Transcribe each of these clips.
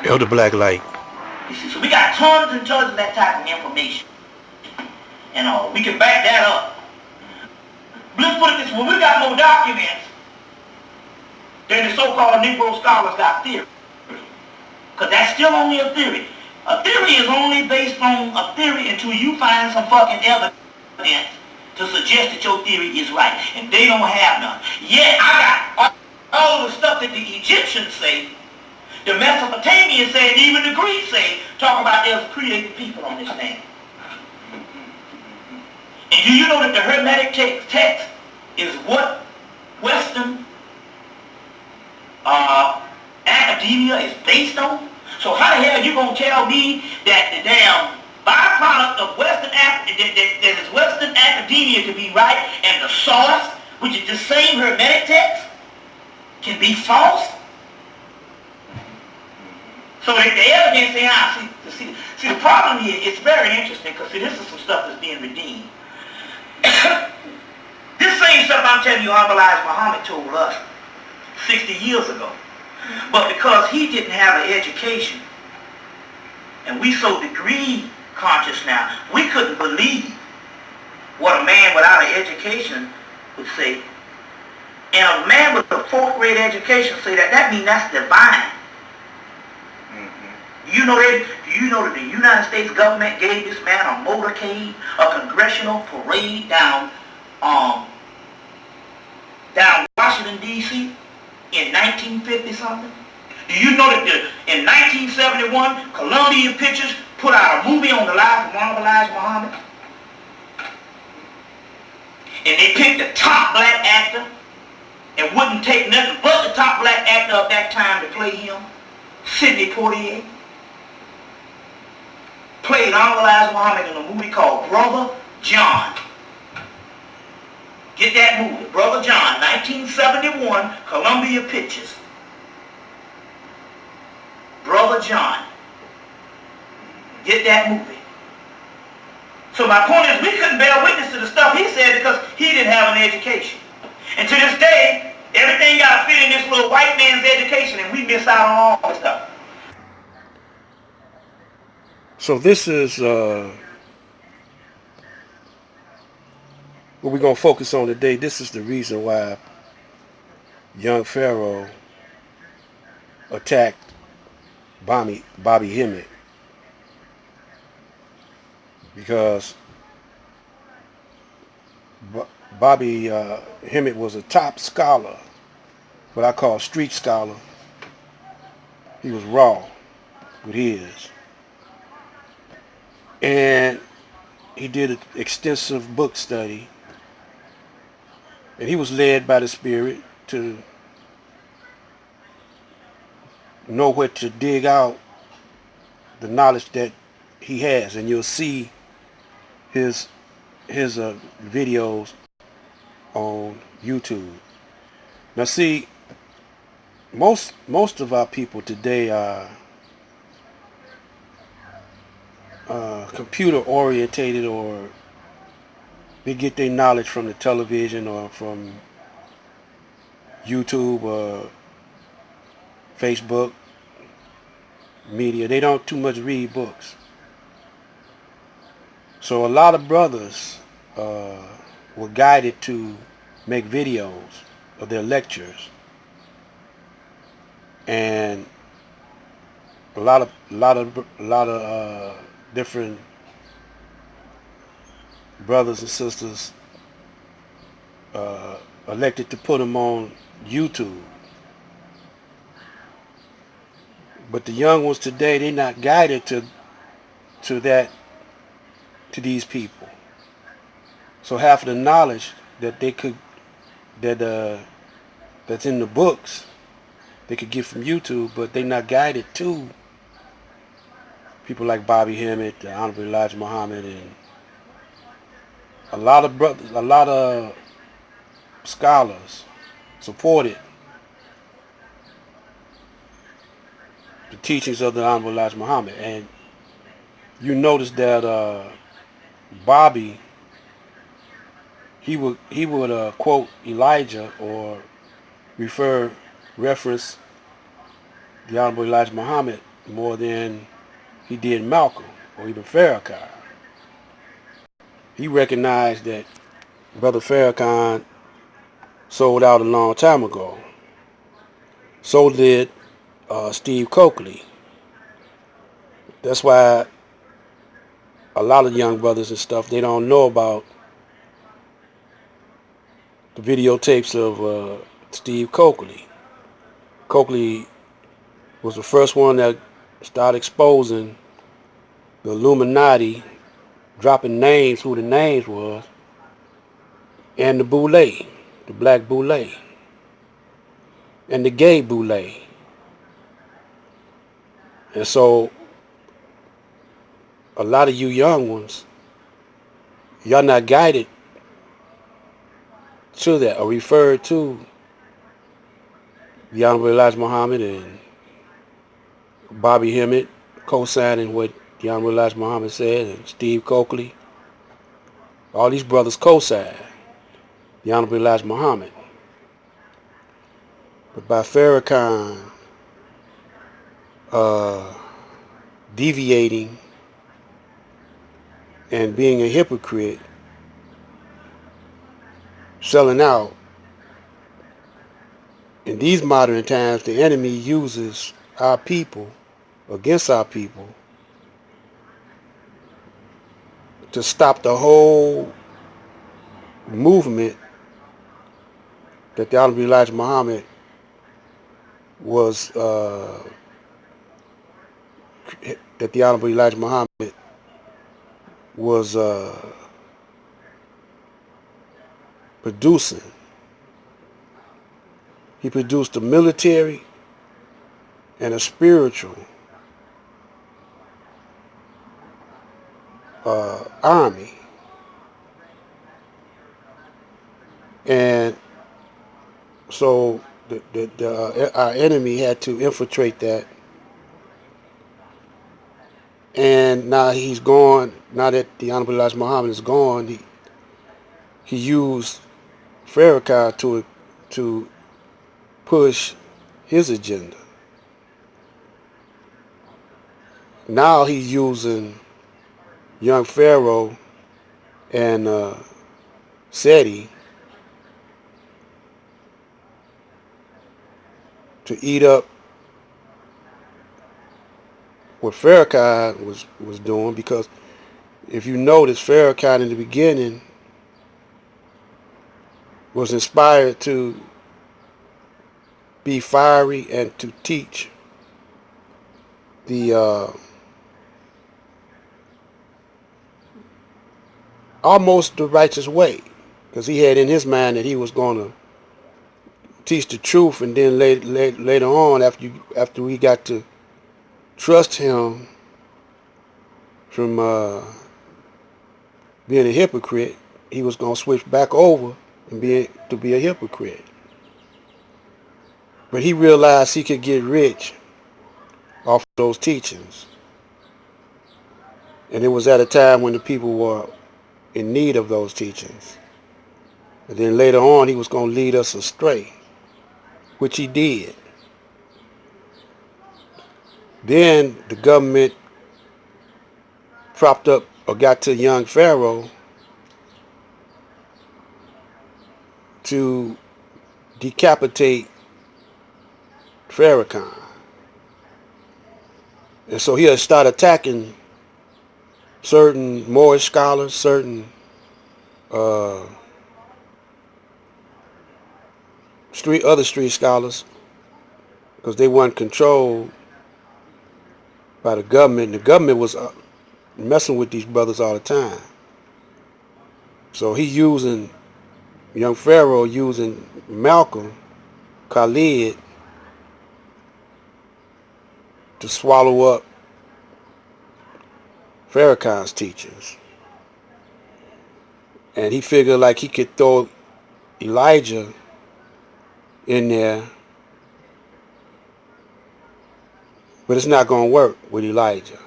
Elder Black Light. You see, so we got tons and tons of that type of information. And we can back that up. But let's put it this way, we got more documents than the so-called Negro scholars got theory. Because that's still only a theory. A theory is only based on a theory until you find some fucking evidence to suggest that your theory is right. And they don't have none. Yet I got all the stuff that the Egyptians say, the Mesopotamians say, and even the Greeks say, talk about there's created people on this thing. And do you know that the Hermetic text is what Western academia is based on? So how the hell are you going to tell me that the damn byproduct of Western that is Western academia to be right and the source, which is the same Hermetic text, can be false? So the evidence see the problem here, it's very interesting because this is some stuff that's being redeemed. This same stuff I'm telling you, Elijah Muhammad told us 60 years ago. But because he didn't have an education, and we so degree conscious now, we couldn't believe what a man without an education would say. And a man with a fourth grade education say that means that's divine. Do you know that the United States government gave this man a motorcade, a congressional parade down Washington, D.C. in 1950 something? Do you know that in 1971, Columbia Pictures put out a movie on the life of Elijah Muhammad? And they picked the top black actor and wouldn't take nothing but the top black actor of that time to play him, Sidney Poitier. Played Elijah Muhammad in a movie called Brother John. Get that movie, Brother John, 1971, Columbia Pictures. Brother John. Get that movie. So my point is, we couldn't bear witness to the stuff he said because he didn't have an education. And to this day, everything got to fit in this little white man's education, and we miss out on all this stuff. So this is what we're going to focus on today. This is the reason why young Pharaoh attacked Bobby Hemmett. Because Bobby Hemmett was a top scholar, what I call street scholar. He was raw with his. And he did an extensive book study. And he was led by the Spirit to know where to dig out the knowledge that he has. And you'll see his videos on YouTube. Now see, most of our people today are computer orientated, or they get their knowledge from the television or from YouTube or Facebook media. They don't too much read books. So a lot of brothers were guided to make videos of their lectures, and a lot of different brothers and sisters elected to put them on YouTube. But the young ones today, they're not guided to these people. So half of the knowledge that that's in the books they could get from YouTube, but they're not guided to people like Bobby Hemmett, the Honorable Elijah Muhammad, and a lot of brothers, a lot of scholars supported the teachings of the Honorable Elijah Muhammad. And you notice that Bobby, he would quote Elijah or reference the Honorable Elijah Muhammad more than he did Malcolm or even Farrakhan. He recognized that Brother Farrakhan sold out a long time ago. So did Steve Coakley. That's why a lot of young brothers and stuff, they don't know about the videotapes of Steve Coakley. Coakley was the first one that started exposing the Illuminati, dropping names, who the names was, and the Boule, the black Boule, and the gay Boule. And so a lot of you young ones, y'all not guided to that or referred to the Honorable Elijah Muhammad and Bobby Hemmett co-signing what the Honorable Elijah Muhammad said, and Steve Coakley. All these brothers co-signed the Honorable Elijah Muhammad. But by Farrakhan uh, deviating and being a hypocrite, selling out, in these modern times, the enemy uses our people against our people to stop the whole movement that the Honorable Elijah Muhammad was that the Honorable Elijah Muhammad was producing. He produced a military and a spiritual army, and so our enemy had to infiltrate that. And now he's gone. Now that the Honorable Elijah Muhammad is gone, he used Farrakhan to push his agenda. Now he's using young Pharaoh and SETI to eat up what Farrakhan was doing, because if you notice, Farrakhan in the beginning was inspired to be fiery and to teach the almost the righteous way, because he had in his mind that he was going to teach the truth, and then later on, after we got to trust him from being a hypocrite, he was going to switch back over and be a hypocrite. But he realized he could get rich off those teachings, and it was at a time when the people were in need of those teachings. And then later on, he was going to lead us astray, which he did. Then the government propped up or got to young Pharaoh to decapitate Farrakhan. And so he'll start attacking certain Moorish scholars, certain other street scholars, because they weren't controlled by the government. The government was messing with these brothers all the time. So he using young Pharaoh, using Malcolm, Khalid, to swallow up Farrakhan's teachings. And he figured like he could throw Elijah in there, but it's not going to work with Elijah.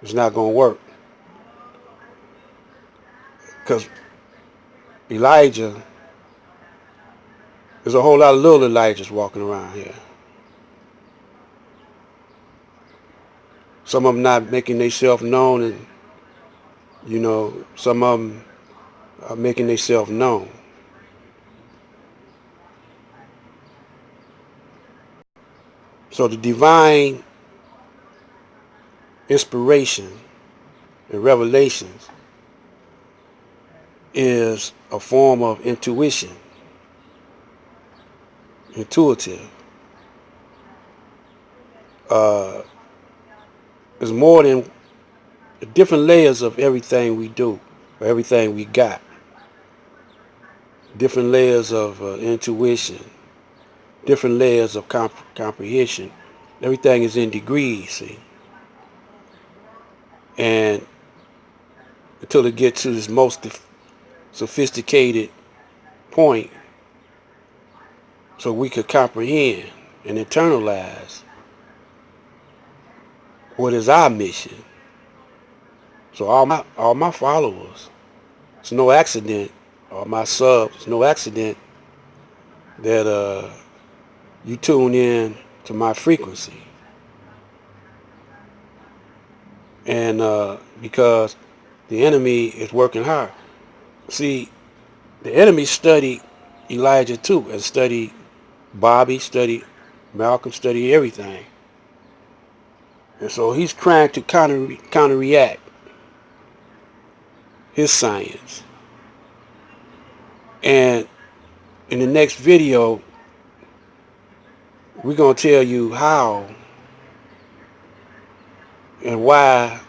It's not going to work, because Elijah, there's a whole lot of little Elijahs walking around here. Some of them not making themselves known, and some of them are making themselves known. So the divine inspiration and revelations is a form of intuition, intuitive. Uh, it's more than different layers of everything we do, or everything we got. Different layers of intuition, different layers of comprehension. Everything is in degrees, see? And until it gets to this most sophisticated point, so we could comprehend and internalize what is our mission. So all my followers, it's no accident, all my subs, it's no accident that you tune in to my frequency. And because the enemy is working hard. See, the enemy studied Elijah too, and studied Bobby, studied Malcolm, studied everything. And so he's trying to counter-react his science. And in the next video, we're going to tell you how and why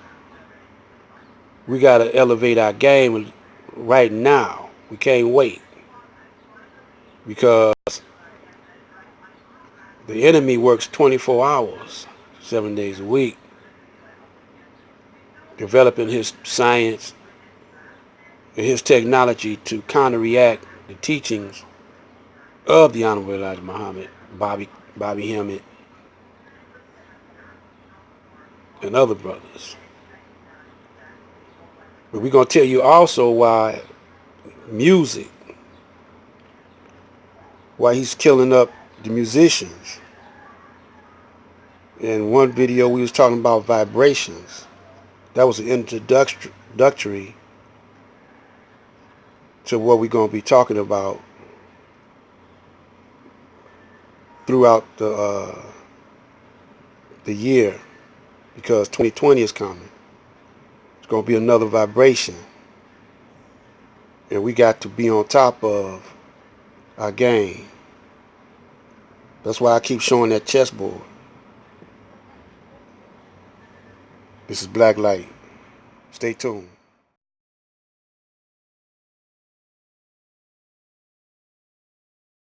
we got to elevate our game right now. We can't wait, because the enemy works 24 hours, 7 days a week, developing his science and his technology to counter-react the teachings of the Honorable Elijah Muhammad, Bobby Hemmett, and other brothers. But we're going to tell you also why music, why he's killing up the musicians. In one video, we was talking about vibrations. That was an introductory to what we're going to be talking about throughout the year, because 2020 is coming. It's going to be another vibration, and we got to be on top of our game. That's why I keep showing that chessboard. This is Black Light. Stay tuned.